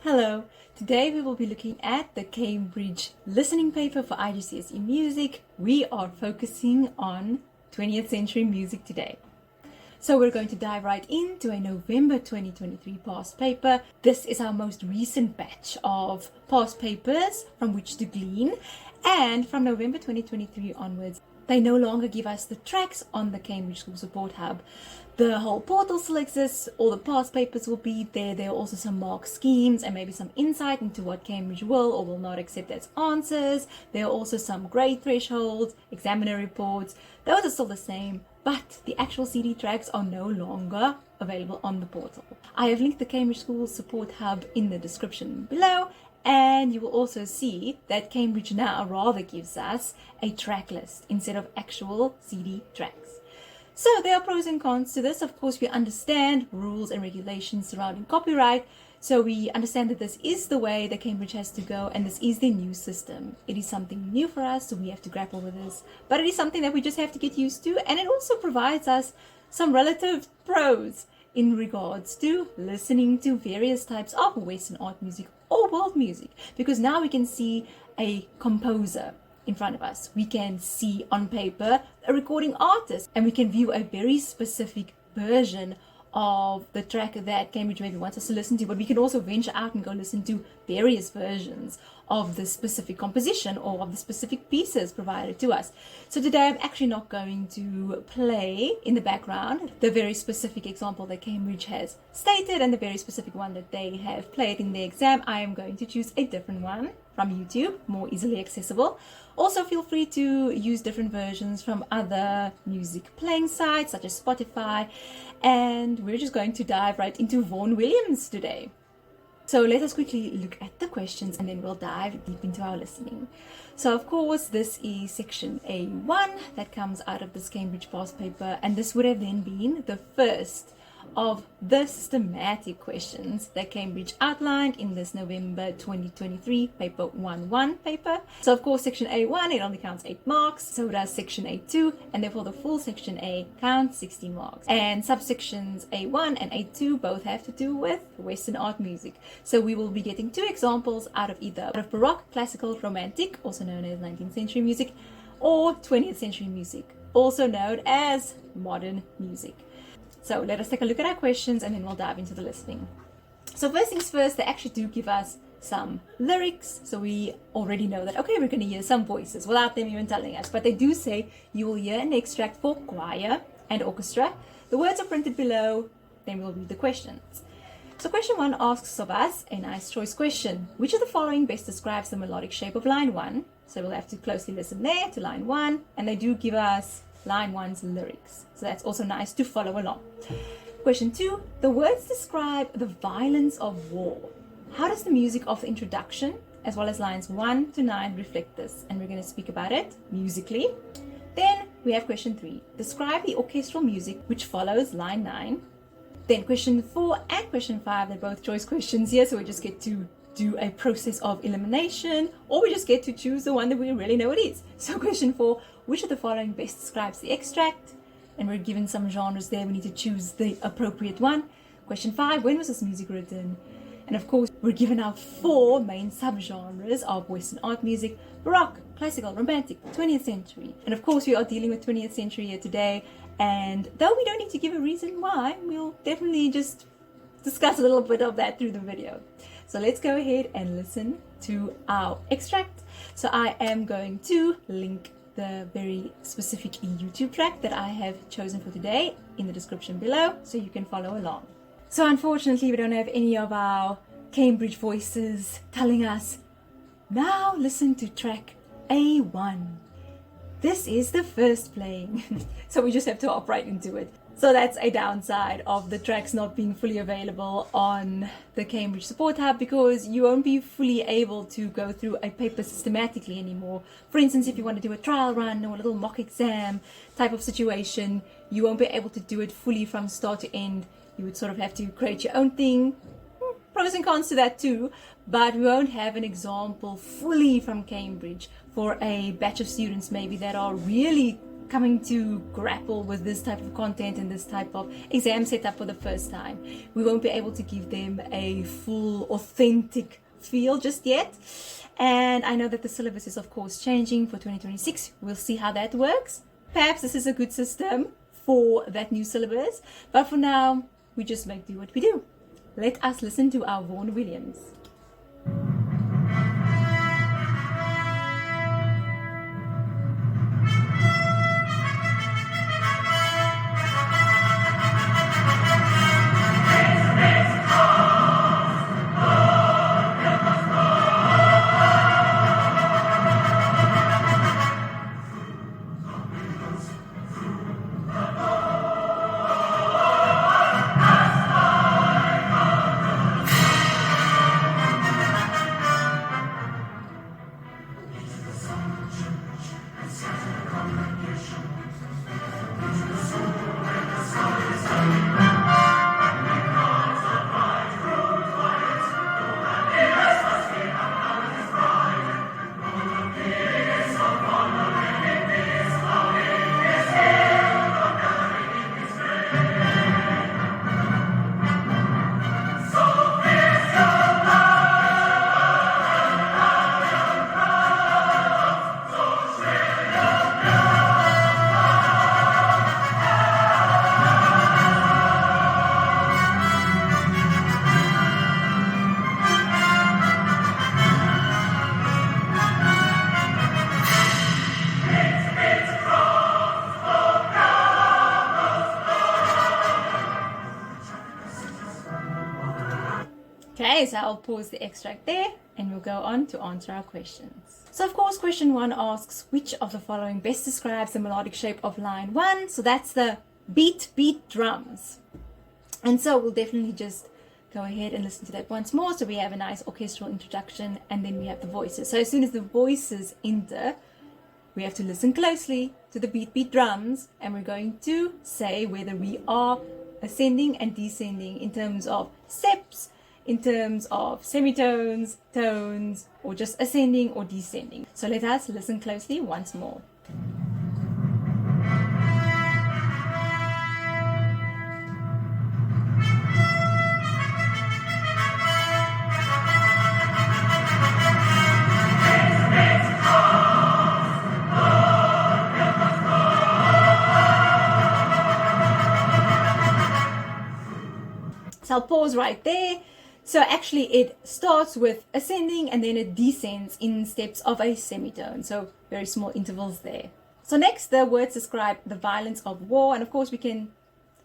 Hello, today we will be looking at the Cambridge listening paper for IGCSE Music. We are focusing on 20th century music today. So we're going to dive right into a November 2023 past paper. This is our most recent batch of past papers from which to glean. And from November 2023 onwards, they no longer give us the tracks on the Cambridge School Support Hub. The whole portal still exists, all the past papers will be there. There are also some mark schemes and maybe some insight into what Cambridge will or will not accept as answers. There are also some grade thresholds, examiner reports. Those are still the same, but the actual CD tracks are no longer available on the portal. I have linked the Cambridge School Support Hub in the description below, and you will also see that Cambridge now rather gives us a track list instead of actual CD tracks. So there are pros and cons to this. Of course, we understand rules and regulations surrounding copyright. So we understand that this is the way that Cambridge has to go, and this is the new system. It is something new for us, so we have to grapple with this. But it is something that we just have to get used to, and it also provides us some relative pros in regards to listening to various types of Western art music or world music, because now we can see a composer in front of us. We can see on paper a recording artist, and we can view a very specific version of the track that Cambridge maybe wants us to listen to, but we can also venture out and go listen to various versions of the specific composition or of the specific pieces provided to us. So today I'm actually not going to play in the background the very specific example that Cambridge has stated and the very specific one that they have played in their exam. I am going to choose a different one from YouTube, more easily accessible. Also feel free to use different versions from other music playing sites such as Spotify, and we're just going to dive right into Vaughan Williams today. So let us quickly look at the questions and then we'll dive deep into our listening. So of course this is section A1 that comes out of this Cambridge past paper, and this would have then been the first of the systematic questions that Cambridge outlined in this November 2023 paper 1-1 paper. So of course section A1, it only counts 8 marks, so does section A2, and therefore the full section A counts 60 marks. And subsections A1 and A2 both have to do with Western art music. So we will be getting 2 examples out of Baroque, classical, romantic, also known as 19th century music, or 20th century music, also known as modern music. So let us take a look at our questions and then we'll dive into the listening. So first things first, they actually do give us some lyrics. So we already know that, okay, we're going to hear some voices without them even telling us. But they do say you will hear an extract for choir and orchestra. The words are printed below, then we'll read the questions. So question 1 asks of us a nice choice question. Which of the following best describes the melodic shape of line 1? So we'll have to closely listen there to line 1. And they do give us line 1's lyrics. So that's also nice to follow along. Question 2, the words describe the violence of war. How does the music of the introduction, as well as lines 1 to 9, reflect this? And we're going to speak about it musically. Then we have question 3, describe the orchestral music which follows line 9. Then question 4 and question 5, they're both choice questions here, so we just get to do a process of elimination, or we just get to choose the one that we really know it is. So question 4, which of the following best describes the extract? And we're given some genres there, we need to choose the appropriate one. Question 5, when was this music written? And of course, we're given our 4 main subgenres of Western art music: Baroque, classical, romantic, 20th century. And of course, we are dealing with 20th century here today, and though we don't need to give a reason why, we'll definitely just discuss a little bit of that through the video. So let's go ahead and listen to our extract. So I am going to link the very specific YouTube track that I have chosen for today in the description below, so you can follow along. So unfortunately, we don't have any of our Cambridge voices telling us, now listen to track A1. This is the first playing. So we just have to hop right into it. So that's a downside of the tracks not being fully available on the Cambridge Support Hub, because you won't be fully able to go through a paper systematically anymore. For instance, if you want to do a trial run or a little mock exam type of situation, you won't be able to do it fully from start to end. You would sort of have to create your own thing. Pros and cons to that too, but we won't have an example fully from Cambridge for a batch of students maybe that are really coming to grapple with this type of content and this type of exam setup for the first time. We won't be able to give them a full, authentic feel just yet. And I know that the syllabus is of course changing for 2026. We'll see how that works. Perhaps this is a good system for that new syllabus, but for now, we just make do what we do. Let us listen to our Vaughan Williams. Okay, so I'll pause the extract there and we'll go on to answer our questions. So of course, question 1 asks, which of the following best describes the melodic shape of line 1? So that's the beat drums. And so we'll definitely just go ahead and listen to that once more. So we have a nice orchestral introduction and then we have the voices. So as soon as the voices enter, we have to listen closely to the beat drums, and we're going to say whether we are ascending and descending in terms of steps, in terms of semitones, tones, or just ascending or descending. So let us listen closely once more. So I'll pause right there. So actually it starts with ascending and then it descends in steps of a semitone. So very small intervals there. So next, the words describe the violence of war. And of course we can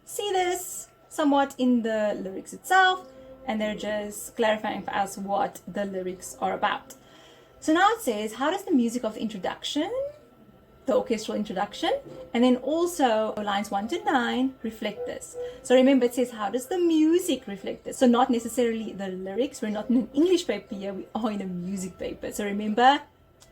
see this somewhat in the lyrics itself. And they're just clarifying for us what the lyrics are about. So now it says, how does the music of the introduction, the orchestral introduction, and then also lines 1 to 9 reflect this? So remember, it says, how does the music reflect this? So not necessarily the lyrics. We're not in an English paper here, we are in a music paper. So remember,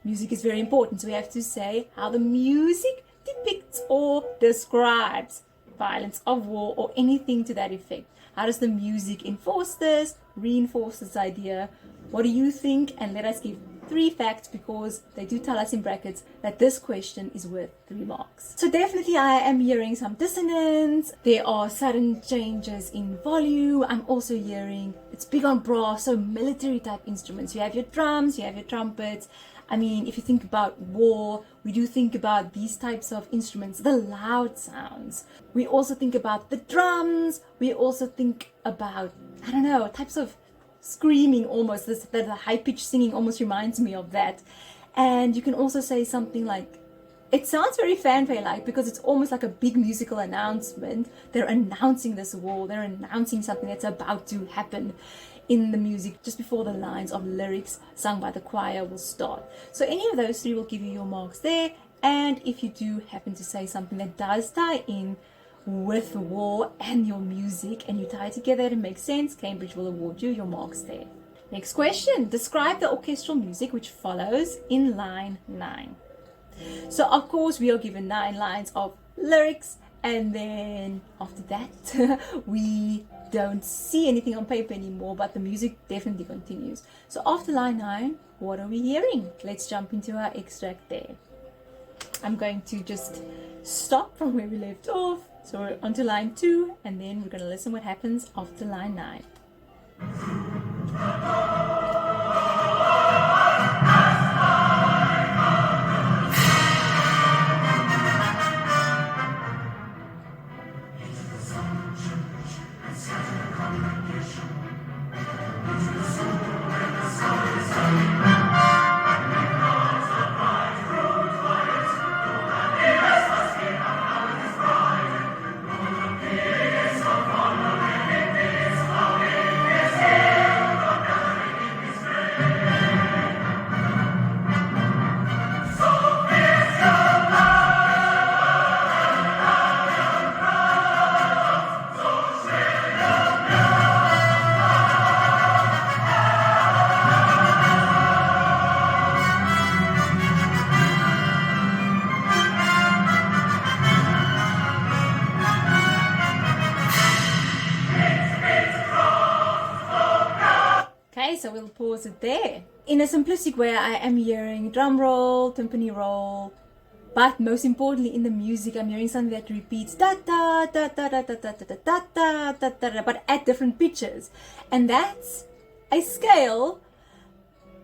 music is very important. So we have to say how the music depicts or describes violence of war or anything to that effect. How does the music enforce this, reinforce this idea? What do you think? And let us give 3 facts, because they do tell us in brackets that this question is worth 3 marks. So definitely I am hearing some dissonance. There are sudden changes in volume. I'm also hearing it's big on brass, so military type instruments. You have your drums, you have your trumpets. I mean, if you think about war, we do think about these types of instruments, the loud sounds. We also think about the drums. We also think about, I don't know, types of screaming almost. The high-pitched singing almost reminds me of that. And you can also say something like, it sounds very fanfare-like because it's almost like a big musical announcement. They're announcing this war. They're announcing something that's about to happen in the music just before the lines of lyrics sung by the choir will start. So any of those 3 will give you your marks there. And if you do happen to say something that does tie in with war and your music and you tie it together to make sense, Cambridge will award you your marks there. Next question. Describe the orchestral music which follows in line 9. So of course we are given 9 lines of lyrics, and then after that we don't see anything on paper anymore, but the music definitely continues. So after line 9, what are we hearing? Let's jump into our extract there. I'm going to just stop from where we left off. So we're onto line 2, and then we're going to listen what happens after line 9. Okay, so we'll pause it there. In a simplistic way, I am hearing drum roll, timpani roll, but most importantly in the music, I'm hearing something that repeats da da da da da da da da da da da da da, but at different pitches. And that's a scale,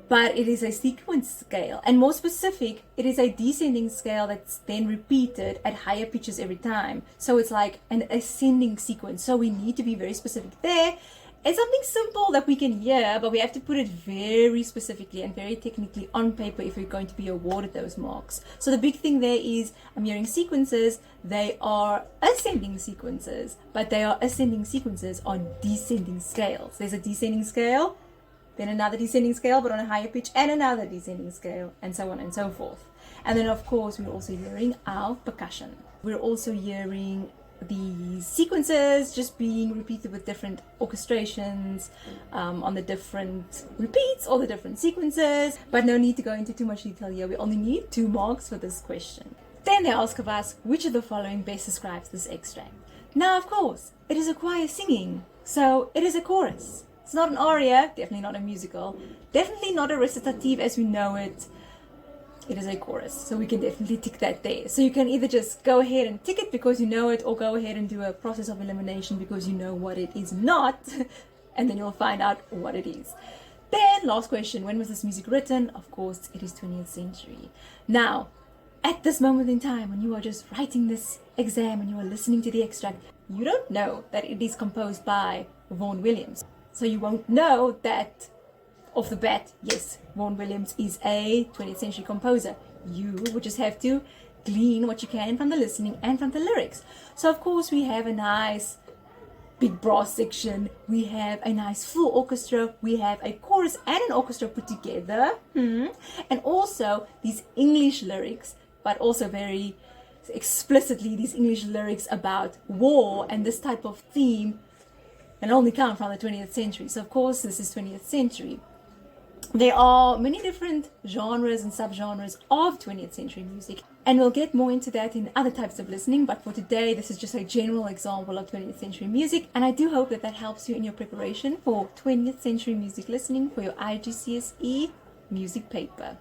but it is a sequence scale. And more specific, it is a descending scale that's then repeated at higher pitches every time. So it's like an ascending sequence. So we need to be very specific there. It's something simple that we can hear, but we have to put it very specifically and very technically on paper if we're going to be awarded those marks. So the big thing there is I'm hearing sequences. They are ascending sequences, but they are ascending sequences on descending scales. There's a descending scale, then another descending scale, but on a higher pitch, and another descending scale, and so on and so forth. And then, of course, we're also hearing our percussion. We're also hearing the sequences just being repeated with different orchestrations on the different repeats or the different sequences, but no need to go into too much detail here. We only need 2 marks for this question. Then they ask of us, which of the following best describes this extract? Now, of course, it is a choir singing, so it is a chorus. It's not an aria, definitely not a musical, definitely not a recitative as we know it. It is a chorus, so we can definitely tick that there. So you can either just go ahead and tick it because you know it, or go ahead and do a process of elimination because you know what it is not, and then you'll find out what it is. Then, last question, when was this music written? Of course, it is 20th century. Now, at this moment in time, when you are just writing this exam and you are listening to the extract, you don't know that it is composed by Vaughan Williams. So you won't know that off the bat, yes, Vaughan Williams is a 20th century composer. You would just have to glean what you can from the listening and from the lyrics. So of course we have a nice big brass section, we have a nice full orchestra, we have a chorus and an orchestra put together, and also these English lyrics, but also very explicitly these English lyrics about war and this type of theme, and only come from the 20th century. So of course this is 20th century. There are many different genres and subgenres of 20th century music, and we'll get more into that in other types of listening, but for today this is just a general example of 20th century music, and I do hope that that helps you in your preparation for 20th century music listening for your IGCSE music paper.